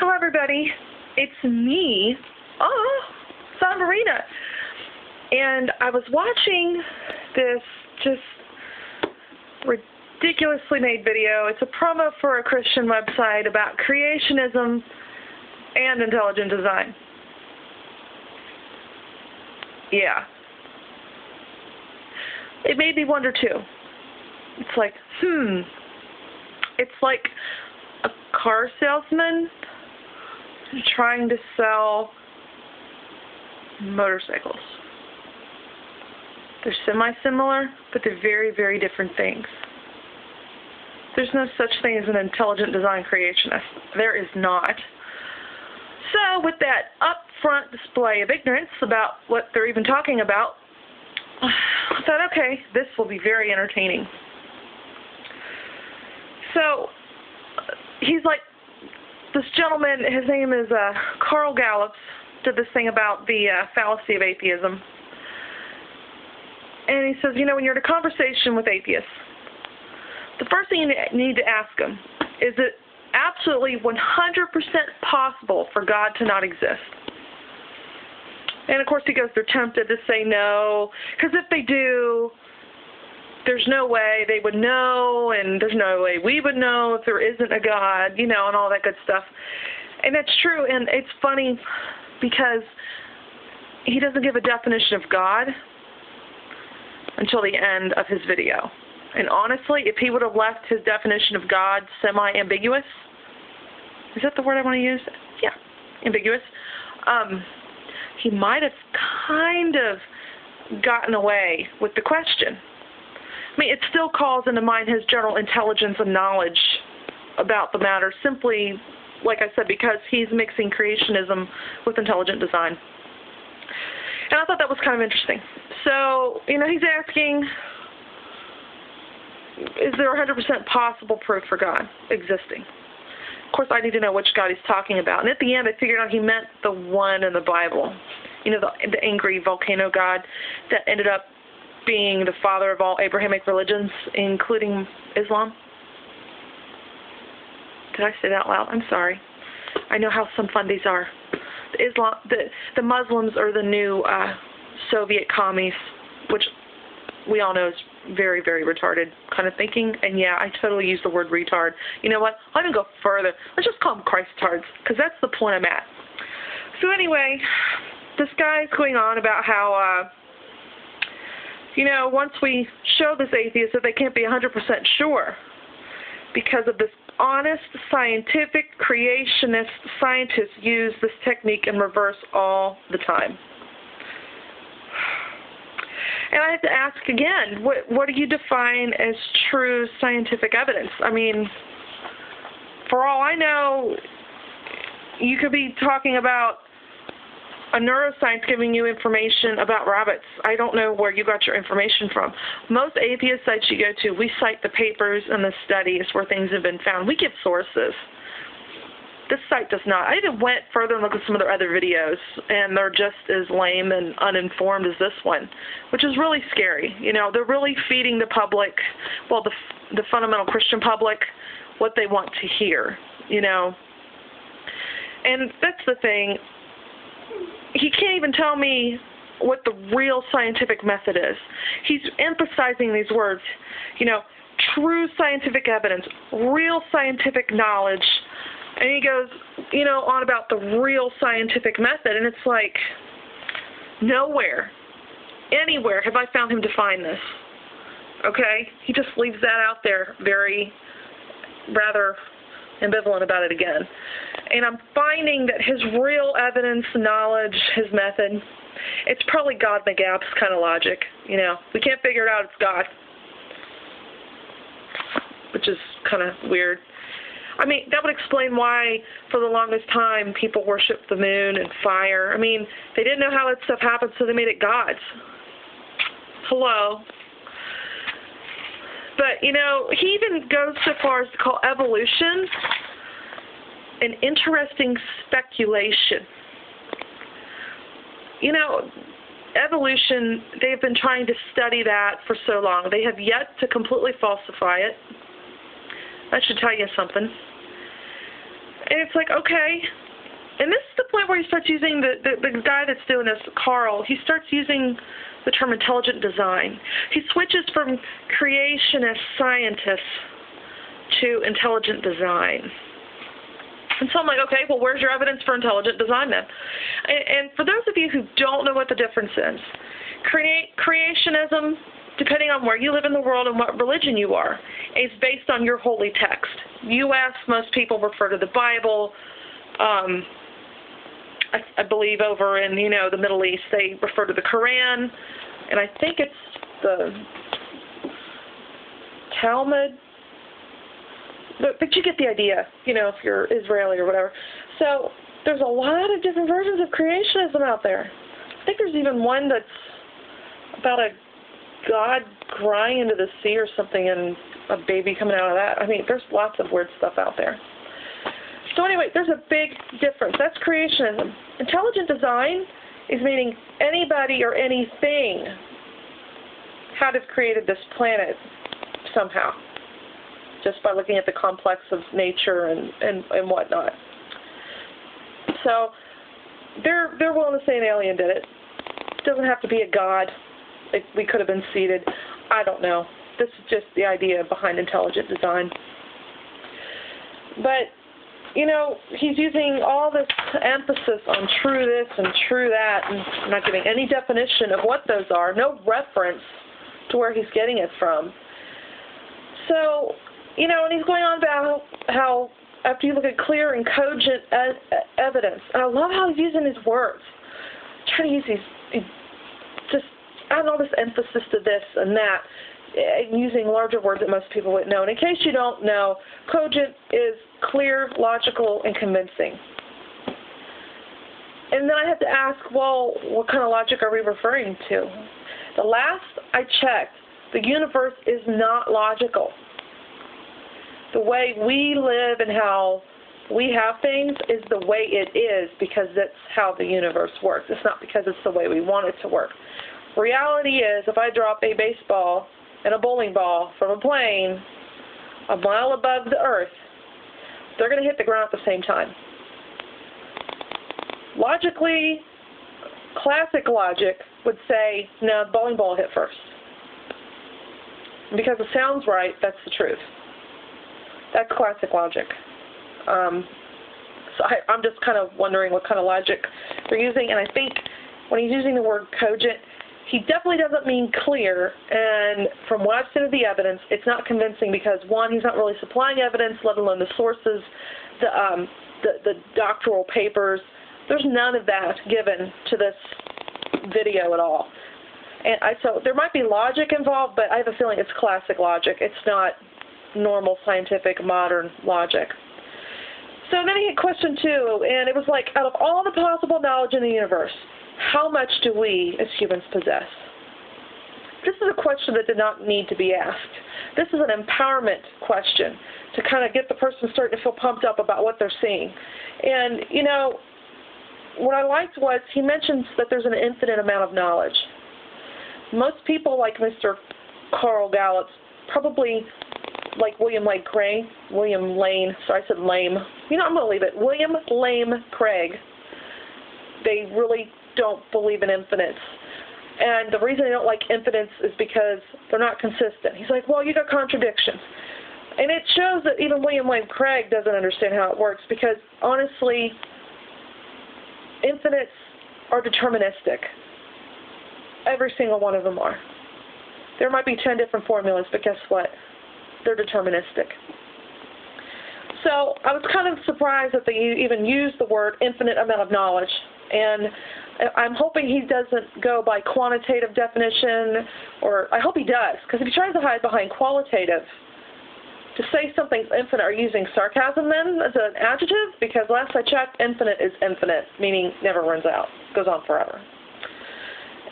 Hello, everybody. It's me, San Marina. And I was watching this just ridiculously made video. It's a promo for a Christian website about creationism and intelligent design. Yeah. It made me wonder, too. It's like, It's like a car salesman trying to sell motorcycles. They're semi-similar, but they're very, very different things. There's no such thing as an intelligent design creationist. There is not. So with that upfront display of ignorance about what they're even talking about, I thought, okay, this will be very entertaining. So he's like, this gentleman, his name is Carl Gallup, did this thing about the fallacy of atheism. And he says, when you're in a conversation with atheists, the first thing you need to ask them, is it absolutely 100% possible for God to not exist? And of course he goes, they're tempted to say no, because if they do, there's no way they would know, and there's no way we would know if there isn't a God, and all that good stuff. And that's true, and it's funny because he doesn't give a definition of God until the end of his video. And honestly, if he would have left his definition of God semi-ambiguous, is that the word I want to use? Yeah, ambiguous. He might have kind of gotten away with the question. I mean, it still calls into mind his general intelligence and knowledge about the matter, simply, like I said, because he's mixing creationism with intelligent design. And I thought that was kind of interesting. So, he's asking, is there 100% possible proof for God existing? Of course, I need to know which God he's talking about. And at the end, I figured out he meant the one in the Bible. The angry volcano God that ended up being the father of all Abrahamic religions, including Islam. Did I say that loud? I'm sorry. I know how some fun these are. The Muslims are the new Soviet commies, which we all know is very, very retarded kind of thinking. And yeah, I totally use the word retard. You know what? I'll even go further. Let's just call them Christards, because that's the point I'm at. So anyway, this guy's going on about how, once we show this atheist that they can't be 100% sure because of this honest, scientific, creationist scientists use this technique in reverse all the time. And I have to ask again, what do you define as true scientific evidence? I mean, for all I know, you could be talking about a neuroscience giving you information about rabbits. I don't know where you got your information from. Most atheist sites you go to, we cite the papers and the studies where things have been found. We give sources. This site does not. I even went further and looked at some of their other videos, and they're just as lame and uninformed as this one, which is really scary. They're really feeding the public, well, the fundamental Christian public, what they want to hear, And that's the thing. He can't even tell me what the real scientific method is. He's emphasizing these words, true scientific evidence, real scientific knowledge. And he goes, on about the real scientific method. And it's like, nowhere, anywhere have I found him define this. Okay? He just leaves that out there rather ambivalent about it again. And I'm finding that his real evidence, knowledge, his method, it's probably God in the gaps kind of logic. We can't figure it out, it's God. Which is kind of weird. I mean, that would explain why, for the longest time, people worshiped the moon and fire. I mean, they didn't know how that stuff happened, so they made it gods. Hello. But, he even goes so far as to call evolution an interesting speculation. Evolution, they've been trying to study that for so long. They have yet to completely falsify it. That should tell you something. And it's like, okay. And this is the point where he starts using, the guy that's doing this, Carl, he starts using the term intelligent design. He switches from creationist scientists to intelligent design. And so I'm like, okay, well, where's your evidence for intelligent design then? And for those of you who don't know what the difference is, creationism, depending on where you live in the world and what religion you are, is based on your holy text. U.S., most people refer to the Bible. I believe over in, the Middle East, they refer to the Quran, and I think it's the Talmud. But you get the idea, if you're Israeli or whatever. So there's a lot of different versions of creationism out there. I think there's even one that's about a God crying into the sea or something and a baby coming out of that. I mean, there's lots of weird stuff out there. So anyway, there's a big difference. That's creationism. Intelligent design is meaning anybody or anything had to have created this planet somehow, just by looking at the complex of nature and whatnot. So they're willing to say an alien did it. It doesn't have to be a god. We could have been seeded. I don't know. This is just the idea behind intelligent design. But he's using all this emphasis on true this and true that, and not giving any definition of what those are, no reference to where he's getting it from. So, and he's going on about how after you look at clear and cogent evidence, and I love how he's using his words, trying to use these, just adding all this emphasis to this and that, using larger words that most people wouldn't know. And in case you don't know, cogent is clear, logical, and convincing. And then I have to ask, well, what kind of logic are we referring to? The last I checked, the universe is not logical. The way we live and how we have things is the way it is because that's how the universe works. It's not because it's the way we want it to work. Reality is, if I drop a baseball and a bowling ball from a plane a mile above the earth, they're going to hit the ground at the same time. Logically, classic logic would say, no, the bowling ball hit first. And because it sounds right, that's the truth. That's classic logic. So I'm just kind of wondering what kind of logic they're using, and I think when he's using the word cogent, he definitely doesn't mean clear, and from what I've seen of the evidence, it's not convincing because, one, he's not really supplying evidence, let alone the sources, the doctoral papers. There's none of that given to this video at all. And so there might be logic involved, but I have a feeling it's classic logic. It's not normal scientific modern logic. So then he had question 2, and it was like, out of all the possible knowledge in the universe, how much do we as humans possess? This is a question that did not need to be asked. This is an empowerment question to kind of get the person starting to feel pumped up about what they're seeing. And, what I liked was he mentions that there's an infinite amount of knowledge. Most people like Mr. Carl Gallup, probably like William Lane Craig, I'm going to leave it. William Lane Craig, they really don't believe in infinites. And the reason they don't like infinites is because they're not consistent. He's like, well, you got contradictions. And it shows that even William Lane Craig doesn't understand how it works because, honestly, infinites are deterministic. Every single one of them are. There might be 10 different formulas, but guess what? They're deterministic. So I was kind of surprised that they even used the word infinite amount of knowledge. And I'm hoping he doesn't go by quantitative definition, or I hope he does, because if he tries to hide behind qualitative, to say something's infinite, are you using sarcasm then as an adjective? Because last I checked, infinite is infinite, meaning never runs out, goes on forever.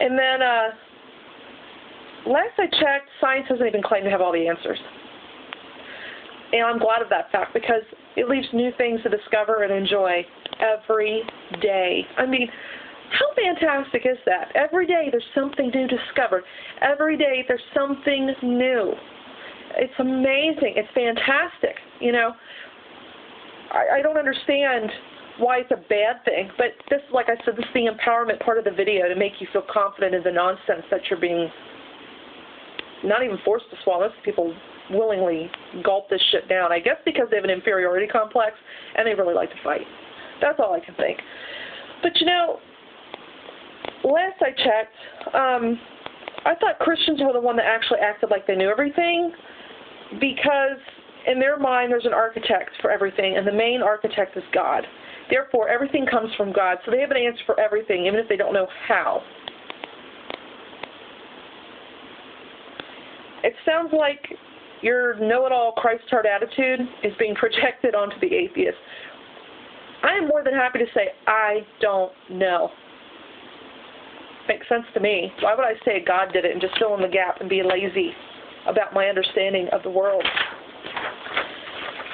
And then last I checked, science doesn't even claim to have all the answers. And I'm glad of that fact because it leaves new things to discover and enjoy every day. I mean, how fantastic is that? Every day there's something new discovered. Every day there's something new. It's amazing. It's fantastic, I don't understand why it's a bad thing. But this, like I said, this is the empowerment part of the video to make you feel confident in the nonsense that you're being not even forced to swallow. Most people willingly gulp this shit down. I guess because they have an inferiority complex and they really like to fight. That's all I can think. But you know, last I checked, I thought Christians were the one that actually acted like they knew everything, because in their mind there's an architect for everything, and the main architect is God. Therefore, everything comes from God, so they have an answer for everything, even if they don't know how. It sounds like your know-it-all Christ-tard attitude is being projected onto the atheist. I am more than happy to say, I don't know. Makes sense to me. Why would I say God did it and just fill in the gap and be lazy about my understanding of the world?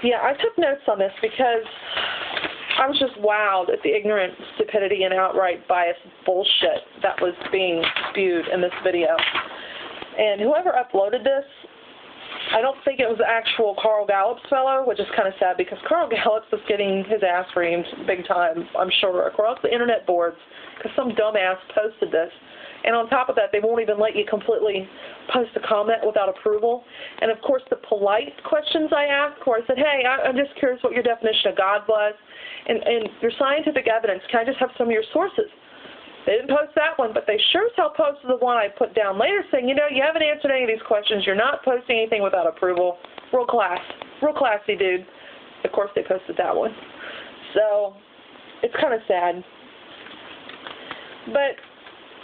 Yeah, I took notes on this because I was just wowed at the ignorant stupidity and outright biased bullshit that was being spewed in this video. And whoever uploaded this, I don't think it was the actual Carl Gallup's fellow, which is kind of sad because Carl Gallup was getting his ass reamed big time, I'm sure, across the internet boards because some dumbass posted this. And on top of that, they won't even let you completely post a comment without approval. And, of course, the polite questions I asked, where I said, hey, I'm just curious what your definition of God was and your scientific evidence. Can I just have some of your sources? They didn't post that one, but they sure as hell posted the one I put down later saying, you know, you haven't answered any of these questions. You're not posting anything without approval. Real classy, dude. Of course, they posted that one. So it's kind of sad. But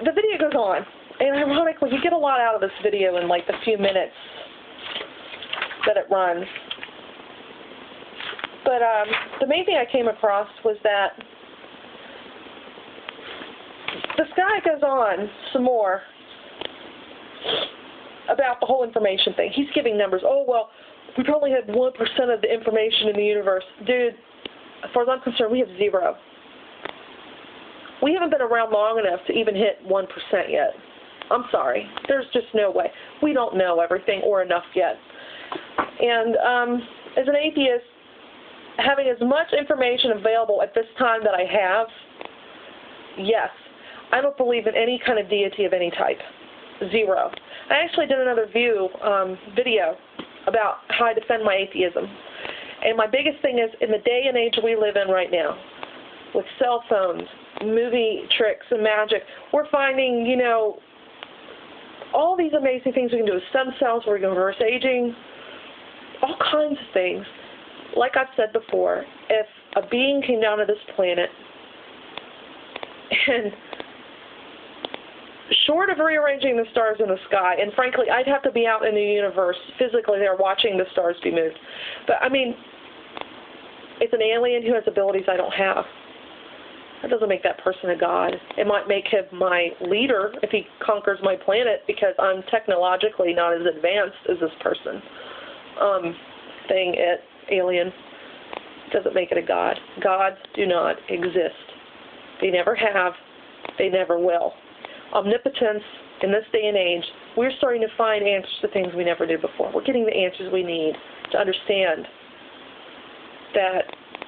the video goes on. And ironically, you get a lot out of this video in like the few minutes that it runs. But the main thing I came across was that this guy goes on some more about the whole information thing. He's giving numbers. Oh, well, we probably had 1% of the information in the universe. Dude, as far as I'm concerned, we have 0. We haven't been around long enough to even hit 1% yet. I'm sorry. There's just no way. We don't know everything or enough yet. And as an atheist, having as much information available at this time that I have, yes, I don't believe in any kind of deity of any type. 0. I actually did another video about how I defend my atheism. And my biggest thing is, in the day and age we live in right now, with cell phones, movie tricks, and magic, we're finding, you know, all these amazing things we can do with stem cells, where we can reverse aging, all kinds of things. Like I've said before, if a being came down to this planet and short of rearranging the stars in the sky, and frankly, I'd have to be out in the universe physically there watching the stars be moved. But, I mean, it's an alien who has abilities I don't have. That doesn't make that person a god. It might make him my leader if he conquers my planet because I'm technologically not as advanced as this person. Alien. Doesn't make it a god. Gods do not exist. They never have. They never will. Omnipotence, in this day and age, we're starting to find answers to things we never did before. We're getting the answers we need to understand that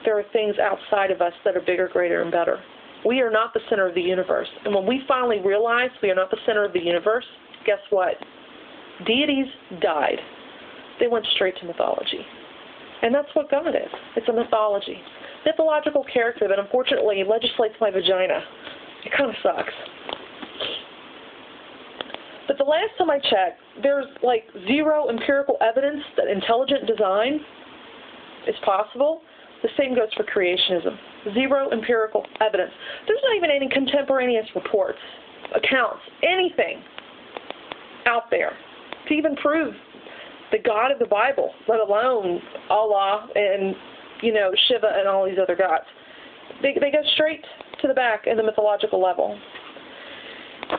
there are things outside of us that are bigger, greater, and better. We are not the center of the universe. And when we finally realize we are not the center of the universe, guess what? Deities died. They went straight to mythology. And that's what God is. It's a mythology. Mythological character that unfortunately legislates my vagina. It kind of sucks. But the last time I checked, there's like 0 empirical evidence that intelligent design is possible. The same goes for creationism. 0 empirical evidence. There's not even any contemporaneous reports, accounts, anything out there to even prove the God of the Bible, let alone Allah and, you know, Shiva and all these other gods. They go straight to the back in the mythological level.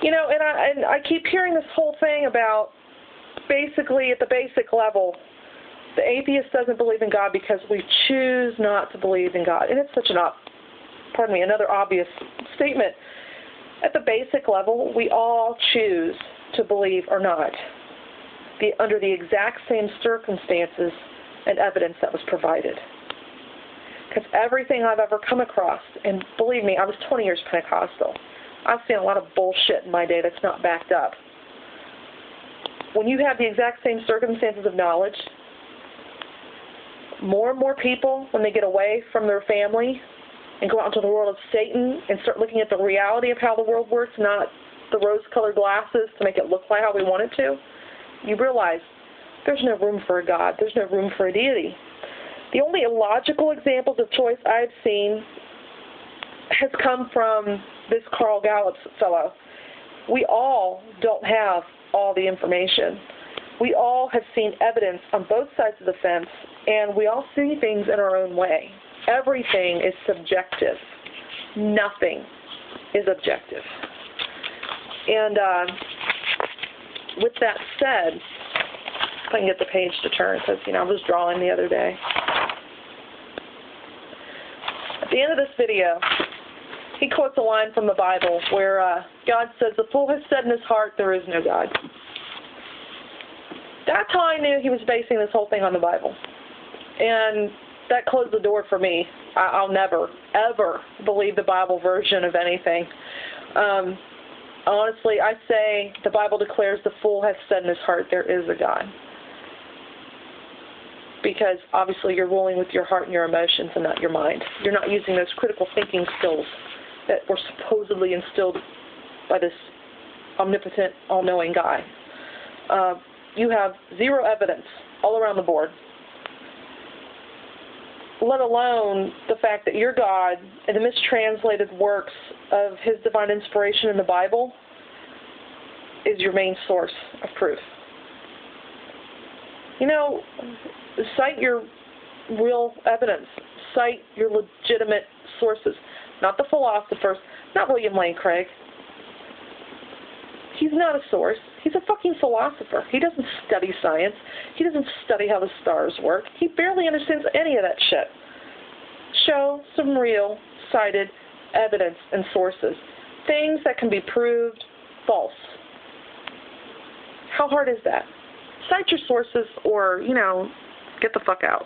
You know, and I keep hearing this whole thing about basically at the basic level, the atheist doesn't believe in God because we choose not to believe in God. And it's such another obvious statement. At the basic level, we all choose to believe or not, under the exact same circumstances and evidence that was provided. Because everything I've ever come across, and believe me, I was 20 years Pentecostal. I've seen a lot of bullshit in my day that's not backed up. When you have the exact same circumstances of knowledge, more and more people, when they get away from their family and go out into the world of Satan and start looking at the reality of how the world works, not the rose-colored glasses to make it look like how we want it to, you realize there's no room for a God. There's no room for a deity. The only illogical examples of choice I've seen has come from this Gallup fellow. We all don't have all the information. We all have seen evidence on both sides of the fence, and we all see things in our own way. Everything is subjective. Nothing is objective. And with that said, if I can get the page to turn, because, I was drawing the other day. At the end of this video, he quotes a line from the Bible where God says, "The fool has said in his heart, there is no God." That's how I knew he was basing this whole thing on the Bible. And that closed the door for me. I'll never, ever believe the Bible version of anything. Honestly, I say the Bible declares the fool has said in his heart, there is a God. Because obviously you're ruling with your heart and your emotions and not your mind. You're not using those critical thinking skills that were supposedly instilled by this omnipotent, all-knowing guy. You have zero evidence all around the board, let alone the fact that your God and the mistranslated works of his divine inspiration in the Bible is your main source of proof. Cite your real evidence. Cite your legitimate sources. Not the philosophers, not William Lane Craig. He's not a source. He's a fucking philosopher. He doesn't study science. He doesn't study how the stars work. He barely understands any of that shit. Show some real, cited evidence and sources. Things that can be proved false. How hard is that? Cite your sources or, get the fuck out.